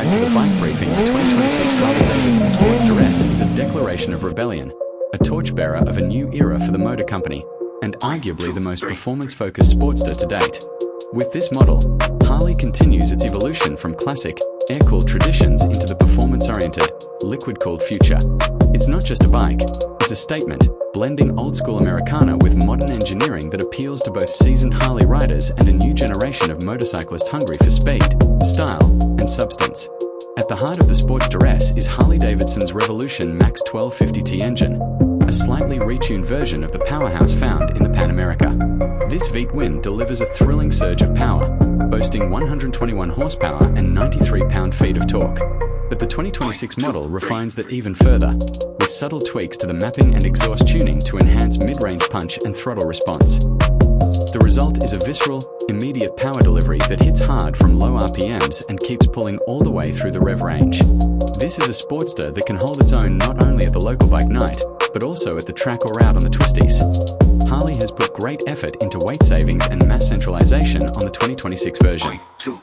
to the bike briefing, the 2026 Harley-Davidson Sportster S is a declaration of rebellion, a torchbearer of a new era for the motor company, and arguably the most performance-focused Sportster to date. With this model, Harley continues its evolution from classic, air-cooled traditions into the performance-oriented, liquid-cooled future. It's not just a bike, it's a statement, blending old-school Americana with modern engineering that appeals to both seasoned Harley riders and a new generation of motorcyclists hungry for speed, style, and substance. At the heart of the Sportster S is Harley-Davidson's Revolution Max 1250T engine, a slightly retuned version of the powerhouse found in the Pan America. This V-twin delivers a thrilling surge of power, boasting 121 horsepower and 93 pound-feet of torque. But the 2026 model refines that even further, with subtle tweaks to the mapping and exhaust tuning to enhance mid-range punch and throttle response. The result is a visceral, immediate power delivery that hits hard from low RPMs and keeps pulling all the way through the rev range. This is a Sportster that can hold its own not only at the local bike night, but also at the track or out on the twisties. Harley has put great effort into weight savings and mass centralization on the 2026 version.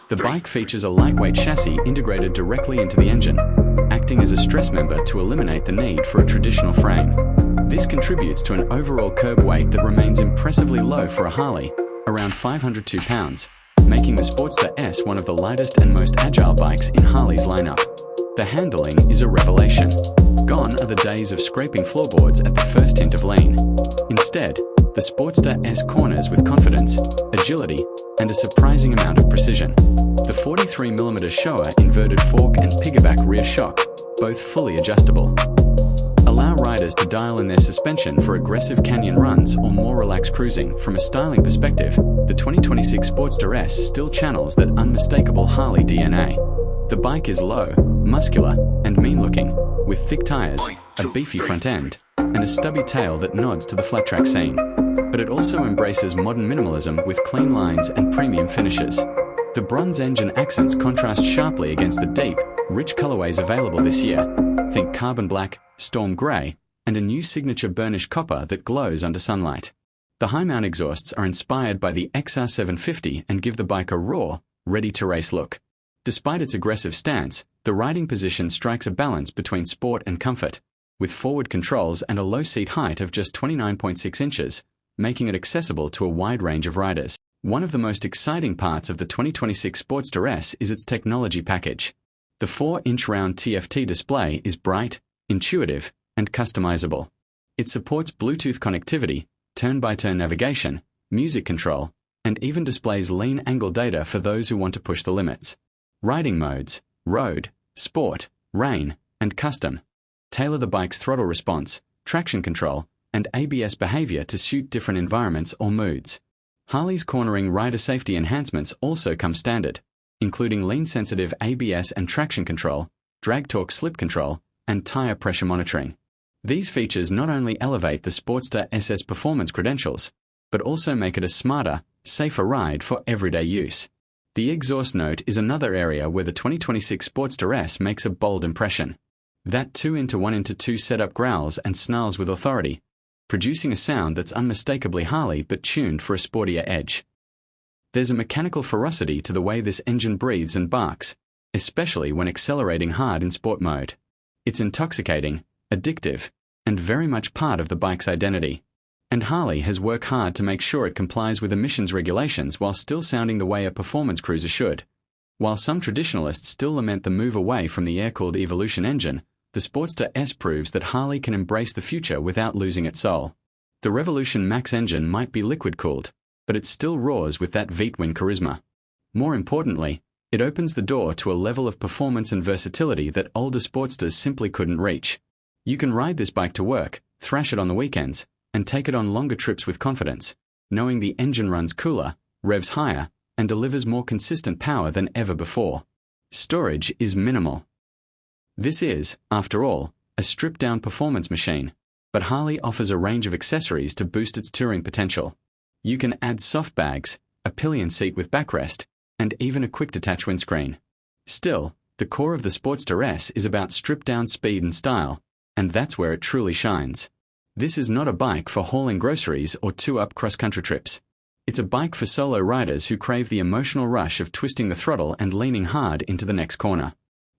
The bike features a lightweight chassis integrated directly into the engine, acting as a stress member to eliminate the need for a traditional frame. This contributes to an overall curb weight that remains impressively low for a Harley, around 502 pounds, making the Sportster S one of the lightest and most agile bikes in Harley's lineup. The handling is a revelation. Gone are the days of scraping floorboards at the first hint of lean. Instead, the Sportster S corners with confidence, agility, and a surprising amount of precision. The 43mm Showa inverted fork and piggyback rear shock, both fully adjustable, allow riders to dial in their suspension for aggressive canyon runs or more relaxed cruising. From a styling perspective, the 2026 Sportster S still channels that unmistakable Harley DNA. The bike is low, muscular, and mean-looking, with thick tires, a beefy front end, and a stubby tail that nods to the flat track scene. But it also embraces modern minimalism with clean lines and premium finishes. The bronze engine accents contrast sharply against the deep, rich colorways available this year. Think carbon black, storm grey, and a new signature burnished copper that glows under sunlight. The high-mount exhausts are inspired by the XR750 and give the bike a raw, ready-to-race look. Despite its aggressive stance, the riding position strikes a balance between sport and comfort, with forward controls and a low seat height of just 29.6 inches, making it accessible to a wide range of riders. One of the most exciting parts of the 2026 Sportster S is its technology package. The 4-inch round TFT display is bright, intuitive, and customizable. It supports Bluetooth connectivity, turn-by-turn navigation, music control, and even displays lean angle data for those who want to push the limits. Riding modes, road, sport, rain, and custom, tailor the bike's throttle response, traction control, and ABS behavior to suit different environments or moods. Harley's cornering rider safety enhancements also come standard, including lean-sensitive ABS and traction control, drag torque slip control, and tire pressure monitoring. These features not only elevate the Sportster SS performance credentials, but also make it a smarter, safer ride for everyday use. The exhaust note is another area where the 2026 Sportster S makes a bold impression. That 2-1-2 setup growls and snarls with authority, producing a sound that's unmistakably Harley but tuned for a sportier edge. There's a mechanical ferocity to the way this engine breathes and barks, especially when accelerating hard in sport mode. It's intoxicating, addictive, and very much part of the bike's identity. And Harley has worked hard to make sure it complies with emissions regulations while still sounding the way a performance cruiser should. While some traditionalists still lament the move away from the air-cooled Evolution engine, the Sportster S proves that Harley can embrace the future without losing its soul. The Revolution Max engine might be liquid-cooled, but it still roars with that V-twin charisma. More importantly, it opens the door to a level of performance and versatility that older Sportsters simply couldn't reach. You can ride this bike to work, thrash it on the weekends, and take it on longer trips with confidence, knowing the engine runs cooler, revs higher, and delivers more consistent power than ever before. Storage is minimal. This is, after all, a stripped-down performance machine, but Harley offers a range of accessories to boost its touring potential. You can add soft bags, a pillion seat with backrest, and even a quick-detach windscreen. Still, the core of the Sportster S is about stripped-down speed and style, and that's where it truly shines. This is not a bike for hauling groceries or two-up cross-country trips. It's a bike for solo riders who crave the emotional rush of twisting the throttle and leaning hard into the next corner.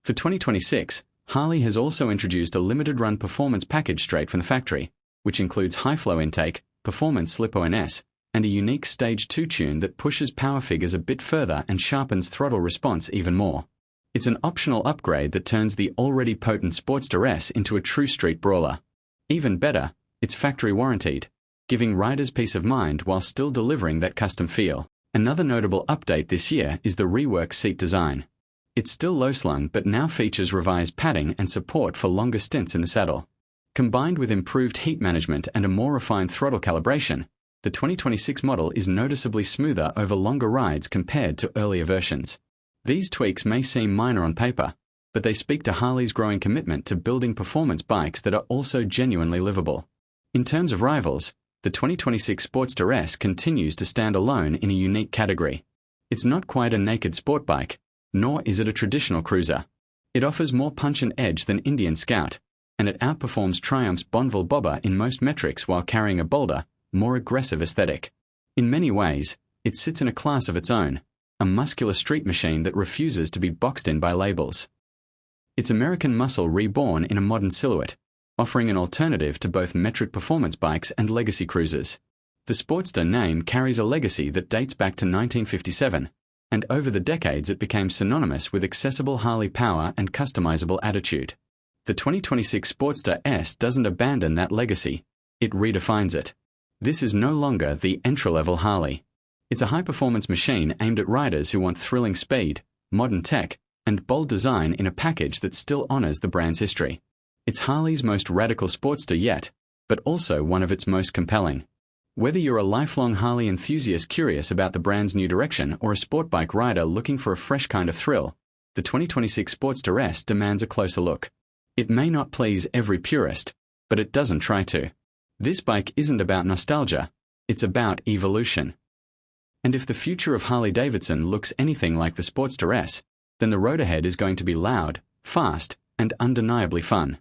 For 2026, Harley has also introduced a limited-run performance package straight from the factory, which includes high-flow intake, performance slip-on S, and a unique Stage 2 tune that pushes power figures a bit further and sharpens throttle response even more. It's an optional upgrade that turns the already potent Sportster S into a true street brawler. Even better, it's factory warranted, giving riders peace of mind while still delivering that custom feel. Another notable update this year is the reworked seat design. It's still low-slung but now features revised padding and support for longer stints in the saddle. Combined with improved heat management and a more refined throttle calibration, the 2026 model is noticeably smoother over longer rides compared to earlier versions. These tweaks may seem minor on paper, but they speak to Harley's growing commitment to building performance bikes that are also genuinely livable. In terms of rivals, the 2026 Sportster S continues to stand alone in a unique category. It's not quite a naked sport bike, nor is it a traditional cruiser. It offers more punch and edge than Indian Scout, and it outperforms Triumph's Bonneville Bobber in most metrics while carrying a bolder, more aggressive aesthetic. In many ways, it sits in a class of its own, a muscular street machine that refuses to be boxed in by labels. It's American muscle reborn in a modern silhouette, offering an alternative to both metric performance bikes and legacy cruisers. The Sportster name carries a legacy that dates back to 1957, and over the decades it became synonymous with accessible Harley power and customizable attitude. The 2026 Sportster S doesn't abandon that legacy, it redefines it. This is no longer the entry-level Harley. It's a high-performance machine aimed at riders who want thrilling speed, modern tech, and bold design in a package that still honors the brand's history. It's Harley's most radical Sportster yet, but also one of its most compelling. Whether you're a lifelong Harley enthusiast curious about the brand's new direction or a sport bike rider looking for a fresh kind of thrill, the 2026 Sportster S demands a closer look. It may not please every purist, but it doesn't try to. This bike isn't about nostalgia, it's about evolution. And if the future of Harley-Davidson looks anything like the Sportster S, then the road ahead is going to be loud, fast, and undeniably fun.